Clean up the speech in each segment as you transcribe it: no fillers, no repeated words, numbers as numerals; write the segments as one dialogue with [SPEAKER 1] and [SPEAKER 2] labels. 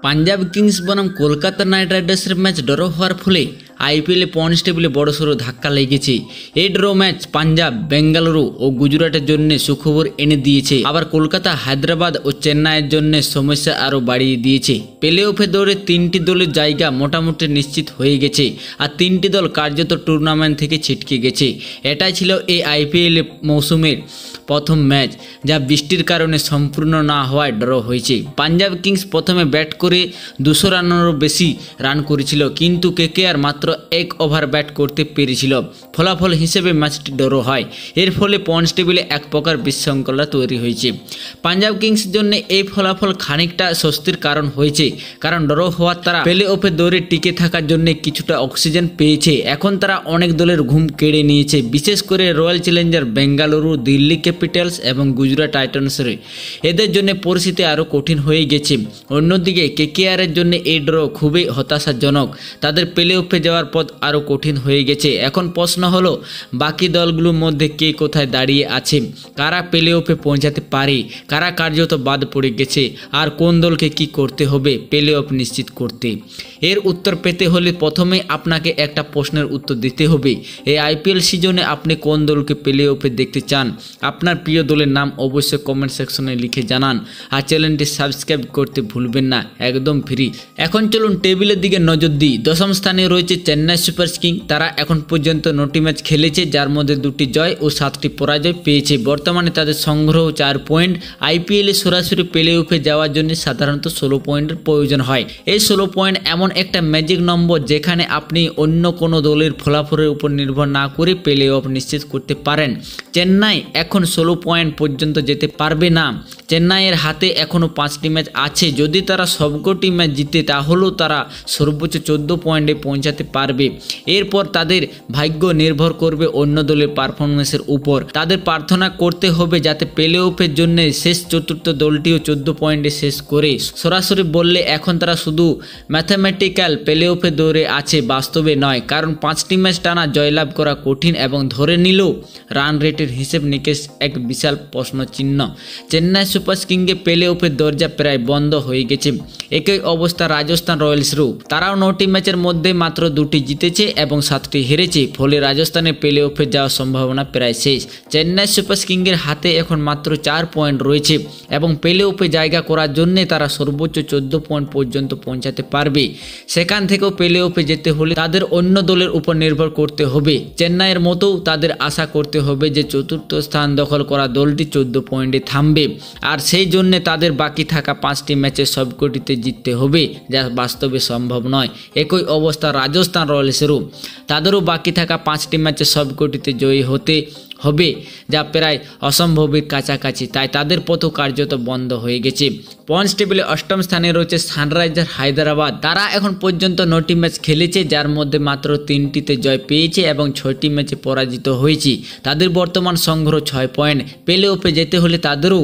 [SPEAKER 1] Punjab Kings বনাম Kolkata night রাইডার্সের match draw হওয়ার ফলে আইপিএলে পয়েন্টস টেবিলে বড়সড় ধাক্কা লেগেছে। এই ড্র ম্যাচ পাঞ্জাব, বেঙ্গালুরু ও গুজরাটের জন্য সুখবর এনে দিয়েছে, আবার কলকাতা, হায়দ্রাবাদ ও চেন্নাইয়ের জন্য সমস্যা আরও বাড়িয়ে দিয়েছে। প্লে অফে দৌড়ে তিনটি দলের জায়গা মোটামুটি নিশ্চিত হয়ে গেছে, আর তিনটি দল কার্যত টুর্নামেন্ট থেকে ছিটকে গেছে। এটাই ছিল এই আইপিএল মৌসুমের প্রথম ম্যাচ, যা বৃষ্টির কারণে সম্পূর্ণ না হওয়ায় ড্র হয়েছে। পাঞ্জাব কিংস প্রথমে ব্যাট করে 200 রানেরও বেশি রান করেছিল, কিন্তু কেকেআর মাত্র 1 ওভার ব্যাট করতে পেরেছিল। ফলাফল হিসেবে ম্যাচটি ড্র হয়। এর ফলে পয়েন্টস টেবিলে এক প্রকার বিশৃঙ্খলা তৈরি হয়েছে। পাঞ্জাব কিংসের জন্য এই ফলাফল খানিকটা স্বস্তির কারণ হয়েছে, কারণ ড্র হওয়ার তারা প্লে অফে দৌড়ে টিকে থাকার জন্য কিছুটা অক্সিজেন পেয়েছে। এখন তারা অনেক দলের ঘুম কেড়ে নিয়েছে, বিশেষ করে royal Challenger Bengaluru, Delhi Capitals এবং গুজরাট টাইটান্সের। এদের জন্য পরিস্থিতি আরও কঠিন হয়ে গেছে। অন্যদিকে কেকেআরের জন্য এই ড্র খুবই হতাশাজনক। তাদের প্লে অফে যাওয়ার পথ আরও কঠিন হয়ে গেছে। এখন প্রশ্ন হলো, বাকি দলগুলোর মধ্যে কে কোথায় দাঁড়িয়ে আছে, কারা প্লে অফে পৌঁছাতে পারে, কারা কার্যত বাদ পড়ে গেছে, আর কোন দলকে কি করতে হবে প্লে অফ নিশ্চিত করতে। এর উত্তর পেতে হলে প্রথমে আপনাকে একটা প্রশ্নের উত্তর দিতে হবে। এই আইপিএল সিজনে আপনি কোন দলকে প্লে অফে দেখতে চান? আপনার প্রিয় দলের নাম অবশ্যই কমেন্ট সেকশনে লিখে জানান, আর চ্যানেলটি সাবস্ক্রাইব করতে ভুলবেন না, একদম ফ্রি। এখন চলুন টেবিলের দিকে নজর দিই। দশম স্থানে রয়েছে চেন্নাই সুপার কিংস। তারা এখন পর্যন্ত 9টি ম্যাচ খেলেছে, যার মধ্যে 2টি জয় ও 7টি পরাজয় পেয়েছে। বর্তমানে তাদের সংগ্রহ 4 পয়েন্ট। আইপিএলে সরাসরি প্লে অফে যাওয়ার জন্য সাধারণত 16 পয়েন্টের প্রয়োজন হয়। এই 16 পয়েন্ট এমন একটা ম্যাজিক নম্বর, যেখানে আপনি অন্য কোনো দলের ফলাফলের উপর নির্ভর না করে প্লে অফ নিশ্চিত করতে পারেন। চেন্নাই এখন 16 পয়েন্ট পর্যন্ত যেতে পারবে না। চেন্নাইয়ের হাতে এখনও 5টি ম্যাচ আছে। যদি তারা সবকটি ম্যাচ জিতে, তাহলেও তারা সর্বোচ্চ 14 পয়েন্টে পৌঁছাতে পারবে। এরপর তাদের ভাগ্য নির্ভর করবে অন্য দলের পারফরমেন্সের উপর। তাদের প্রার্থনা করতে হবে যাতে প্লে অফের জন্য শেষ চতুর্থ দলটিও 14 পয়েন্টে শেষ করে। সরাসরি বললে এখন তারা শুধু ম্যাথামেটিক্যাল প্লে অফে দৌড়ে আছে, বাস্তবে নয়, কারণ 5টি ম্যাচ টানা জয়লাভ করা কঠিন, এবং ধরে নিলেও রান রেটের হিসেব নিকেশ এক বিশাল প্রশ্নচিহ্ন। চেন্নাই সুপার কিংসের প্লে অফের দরজা প্রায় বন্ধ হয়ে গেছে। একই অবস্থা রাজস্থান রয়্যালসেরও। তারাও 9টি ম্যাচের মধ্যে মাত্র 2টি জিতেছে এবং 7টি হেরেছে, ফলে রাজস্থানের প্লে অফে যাওয়ার সম্ভাবনা প্রায় শেষ। চেন্নাই সুপার কিংসের হাতে এখন মাত্র 4 পয়েন্ট রয়েছে, এবং প্লে অফে জায়গা করার জন্য তারা সর্বোচ্চ 14 পয়েন্ট পর্যন্ত পৌঁছাতে পারবে। সেখান থেকেও প্লে অফে যেতে হলে তাদের অন্য দলের উপর নির্ভর করতে হবে। চেন্নাইয়ের মতোও তাদের আশা করতে হবে যে চতুর্থ স্থান দখল করা দলটি 14 পয়েন্টে থামবে, আর সেই জন্য তাদের বাকি থাকা 5টি ম্যাচের সবকটিতে জিততে হবে, যা বাস্তবে সম্ভব নয়। একই অবস্থা রাজস্থান রয়্যালসেরও। তাদেরও বাকি থাকা 5টি ম্যাচের সবকটিতে জয়ী হতে হবে, যা প্রায় অসম্ভবের কাছাকাছি। তাই তাদের পথও কার্যত বন্ধ হয়ে গেছে। পয়েন্টস টেবিলে 8ম স্থানে রয়েছে সানরাইজার হায়দ্রাবাদ। তারা এখন পর্যন্ত 9টি ম্যাচ খেলেছে, যার মধ্যে মাত্র 3টিতে জয় পেয়েছে এবং 6টি ম্যাচে পরাজিত হয়েছে। তাদের বর্তমান সংগ্রহ 6 পয়েন্ট। প্লে অফে যেতে হলে তাদেরও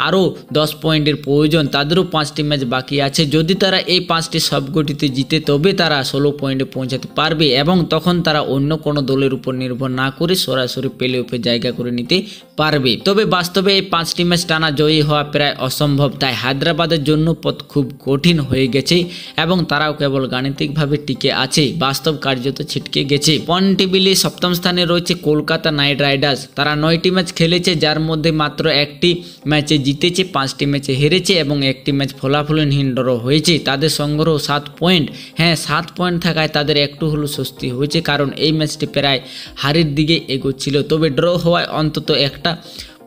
[SPEAKER 1] আরও 10 পয়েন্টের প্রয়োজন। তাদেরও 5টি ম্যাচ বাকি আছে। যদি তারা এই 5টি সবকটিতে জিতে, তবে তারা 16 পয়েন্টে পৌঁছাতে পারবে, এবং তখন তারা অন্য কোনো দলের উপর নির্ভর না করে সরাসরি প্লে অফে জায়গা করে নিতে পারবে। তবে বাস্তবে এই 5টি ম্যাচ টানা জয়ী হওয়া প্রায় অসম্ভব। তাই হায়দ্রাবাদের জন্য পথ খুব কঠিন হয়ে গেছে, এবং তারাও কেবল গাণিতিকভাবে টিকে আছে, বাস্তব কার্যত ছিটকে গেছে। পয়েন্ট টেবিলে 7ম স্থানে রয়েছে কলকাতা নাইট রাইডার্স। তারা 9টি ম্যাচ খেলেছে, যার মধ্যে মাত্র 1টি ম্যাচে জিতেছে, 5টি ম্যাচে হেরেছে এবং 1টি ম্যাচ ফলাফলহীন ড্র হয়েছে। তাদের সংগ্রহ 7 পয়েন্ট। হ্যাঁ, 7 পয়েন্ট থাকায় তাদের একটু হলো স্বস্তি হয়েছে, কারণ এই ম্যাচটি প্রায় হারের দিকে এগোচ্ছিল। তবে ড্র হওয়ায় অন্তত একটা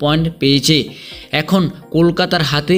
[SPEAKER 1] পয়েন্ট পেয়েছে। এখন কলকাতার হাতে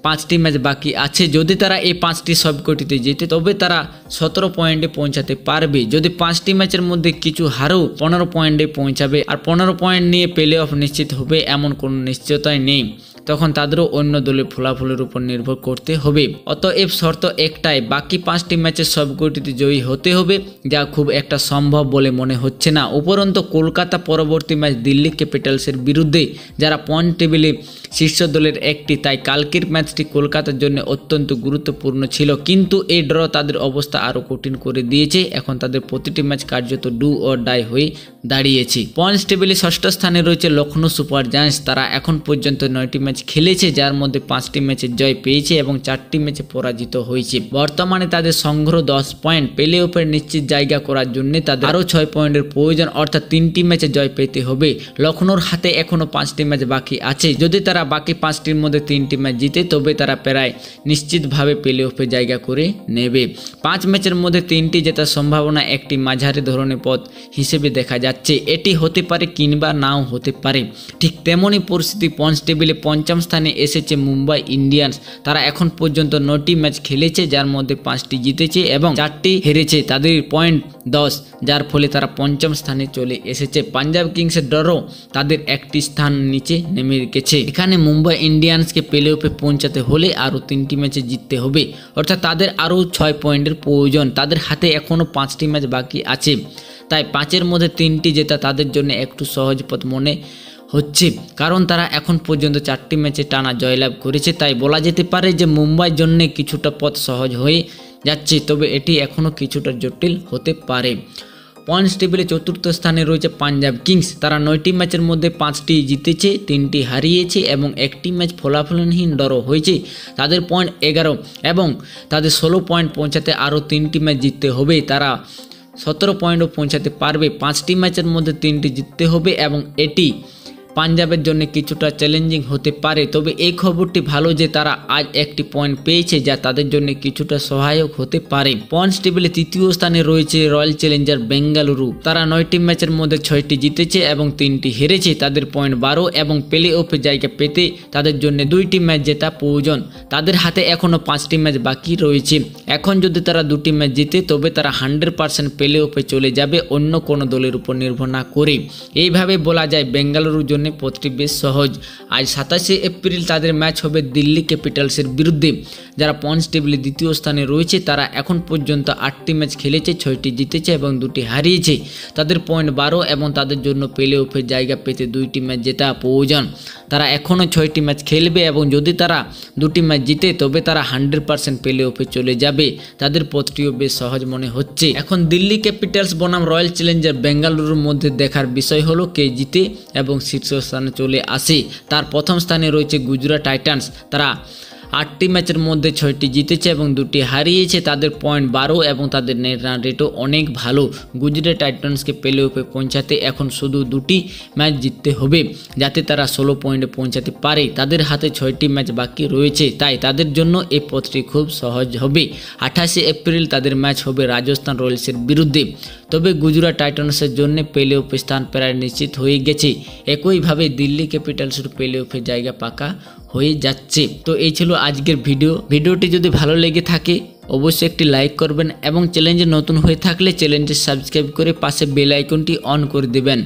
[SPEAKER 1] 5টি ম্যাচ বাকি আছে। যদি তারা এই 5টি সবকটিতে জিতে, তবে তারা 17 পয়েন্টে পৌঁছাতে পারবে। যদি 5টি ম্যাচের মধ্যে কিছু হারেও 15 পয়েন্টে পৌঁছাবে, আর 15 পয়েন্ট নিয়ে প্লে অফ নিশ্চিত হবে এমন কোনো নিশ্চয়তাই নেই। তখন তাদেরও অন্য দলের ফলাফলের উপর নির্ভর করতে হবে। অতএব শর্ত একটাই, বাকি 5টি ম্যাচের সবকটিতে জয়ী হতে হবে, যা খুব একটা সম্ভব বলে মনে হচ্ছে না। উপরন্তু কলকাতা পরবর্তী ম্যাচ দিল্লি ক্যাপিটালসের বিরুদ্ধে, যারা পয়েন্ট টেবিলে শীর্ষ দলের একটি, তাই কালকের ম্যাচটি কলকাতার জন্য অত্যন্ত গুরুত্বপূর্ণ ছিল। কিন্তু এই ড্র তাদের অবস্থা আরও কঠিন করে দিয়েছে। এখন তাদের প্রতিটি ম্যাচ কার্যত ডু অর ডাই হয়ে দাঁড়িয়েছে। পয়েন্টস টেবিলে ষষ্ঠ স্থানে রয়েছে লখনৌ সুপার জায়ান্টস। তারা এখন পর্যন্ত 9টি ম্যাচ খেলেছে, যার মধ্যে 5টি ম্যাচে জয় পেয়েছে এবং 4টি ম্যাচে পরাজিত হয়েছে। বর্তমানে তাদের সংগ্রহ 10 পয়েন্ট। প্লে অফের নিশ্চিত জায়গা করার জন্য তাদের আরও 6 পয়েন্টের প্রয়োজন, অর্থাৎ 3টি ম্যাচে জয় পেতে হবে। লখনৌর হাতে এখনও 5টি ম্যাচ বাকি আছে। যদি তারা বাকি 5টির মধ্যে 3টি ম্যাচ জিতে তবে তারা প্রায় নিশ্চিতভাবে প্লে অফে জায়গা করে নেবে। 5 ম্যাচের মধ্যে 3টি জেতার সম্ভাবনা একটি মাঝারি ধরনের পথ হিসেবে দেখা যাচ্ছে। এটি হতে পারে কিংবা নাও হতে পারে। ঠিক তেমনই পরিস্থিতি পয়েন্টস টেবিলে 5ম স্থানে এসেছে মুম্বাই ইন্ডিয়ান্স। তারা এখন পর্যন্ত 9টি ম্যাচ খেলেছে, যার মধ্যে 5টি জিতেছে এবং 4টি হেরেছে। তাদের পয়েন্ট 10, যার ফলে তারা 5ম স্থানে চলে এসেছে। পাঞ্জাব কিংসের ড্র তাদের একটি স্থান নিচে নেমে গেছে। এখানে মুম্বাই ইন্ডিয়ান্সকে প্লে অফে পৌঁছাতে হলে আরও 3টি ম্যাচে জিততে হবে, অর্থাৎ তাদের আরও 6 পয়েন্টের প্রয়োজন। তাদের হাতে এখনও 5টি ম্যাচ বাকি আছে, তাই 5-এর মধ্যে 3টি জেতা তাদের জন্য একটু সহজ পথ মনে হচ্ছে, কারণ তারা এখন পর্যন্ত 4টি ম্যাচে টানা জয়লাভ করেছে। তাই বলা যেতে পারে যে মুম্বাইয়ের জন্য কিছুটা পথ সহজ হয়ে যাচ্ছে, তবে এটি এখনও কিছুটা জটিল হতে পারে। পয়েন্টস টেবিলে 4র্থ স্থানে রয়েছে পাঞ্জাব কিংস। তারা 9টি ম্যাচের মধ্যে 5টি জিতেছে, 3টি হারিয়েছে এবং 1টি ম্যাচ ফলাফলহীন ড্র হয়েছে। তাদের পয়েন্ট 11 এবং তাদের 16 পয়েন্ট পৌঁছাতে আরও 3টি ম্যাচ জিততে হবে। তারা 17 পয়েন্টও পৌঁছাতে পারবে। 5টি ম্যাচের মধ্যে 3টি জিততে হবে এবং এটি পাঞ্জাবের জন্য কিছুটা চ্যালেঞ্জিং হতে পারে। তবে এই খবরটি ভালো যে তারা আজ একটি পয়েন্ট পেয়েছে, যা তাদের জন্য কিছুটা সহায়ক হতে পারে। পয়েন্টস টেবিলে 3য় স্থানে রয়েছে রয়্যাল চ্যালেঞ্জার বেঙ্গালুরু। তারা 9টি ম্যাচের মধ্যে 6টি জিতেছে এবং 3টি হেরেছে। তাদের পয়েন্ট 12 এবং প্লে অফে জায়গা পেতে তাদের জন্য 2টি ম্যাচ জেতা প্রয়োজন। তাদের হাতে এখনও 5টি ম্যাচ বাকি রয়েছে। এখন যদি তারা 2টি ম্যাচ জিতে তবে তারা 100% প্লে অফে চলে যাবে, অন্য কোনো দলের উপর নির্ভর না করে। এইভাবে বলা যায় বেঙ্গালুরুর জন্য পথটি বেশ সহজ। আজ 27শে এপ্রিল তাদের ম্যাচ হবে দিল্লি ক্যাপিটালসের বিরুদ্ধে, যারা পয়েন্টস টেবিলে 2য় স্থানে রয়েছে। তারা এখন পর্যন্ত 8টি ম্যাচ খেলেছে, 6টি জিতেছে এবং 2টি হারিয়েছে। তাদের পয়েন্ট 12 এবং তাদের জন্য প্লে অফে জায়গা পেতে 2টি ম্যাচ জেতা প্রয়োজন। তারা এখনও 6টি ম্যাচ খেলবে এবং যদি তারা 2টি ম্যাচ জিতে তবে তারা 100% প্লে অফে চলে যাবে। তাদের পথটিও বেশ সহজ মনে হচ্ছে। এখন দিল্লি ক্যাপিটালস বনাম রয়্যাল চ্যালেঞ্জার বেঙ্গালুরুর মধ্যে দেখার বিষয় হলো কে জিতে এবং শীর্ষ স্থানে চলে আসে। তার প্রথম স্থানে রয়েছে গুজরাট টাইটান্স। তারা 8টি ম্যাচের মধ্যে 6টি জিতেছে এবং 2টি হারিয়েছে। তাদের পয়েন্ট 12 এবং তাদের নেট রান রেটও অনেক ভালো। গুজরাট টাইটান্সকে প্লে অফে পৌঁছাতে এখন শুধু 2টি ম্যাচ জিততে হবে, যাতে তারা 16 পয়েন্টে পৌঁছাতে পারে। তাদের হাতে 6টি ম্যাচ বাকি রয়েছে, তাই তাদের জন্য এই পথটি খুব সহজ হবে। 28শে এপ্রিল তাদের ম্যাচ হবে রাজস্থান রয়্যালসের বিরুদ্ধে। তবে গুজরাট টাইটান্সের জন্য প্লে অফে স্থান প্রায় নিশ্চিত হয়ে গেছে। একইভাবে দিল্লি ক্যাপিটালসের প্লে অফে জায়গা পাকা হয়ে যাচ্ছে। তো এই ছিল আজকের ভিডিওটি যদি ভালো লেগে থাকে অবশ্যই একটি লাইক করবেন এবং চ্যানেলে নতুন হয়ে থাকলে চ্যানেলটি সাবস্ক্রাইব করে পাশে বেল আইকনটি অন করে দেবেন।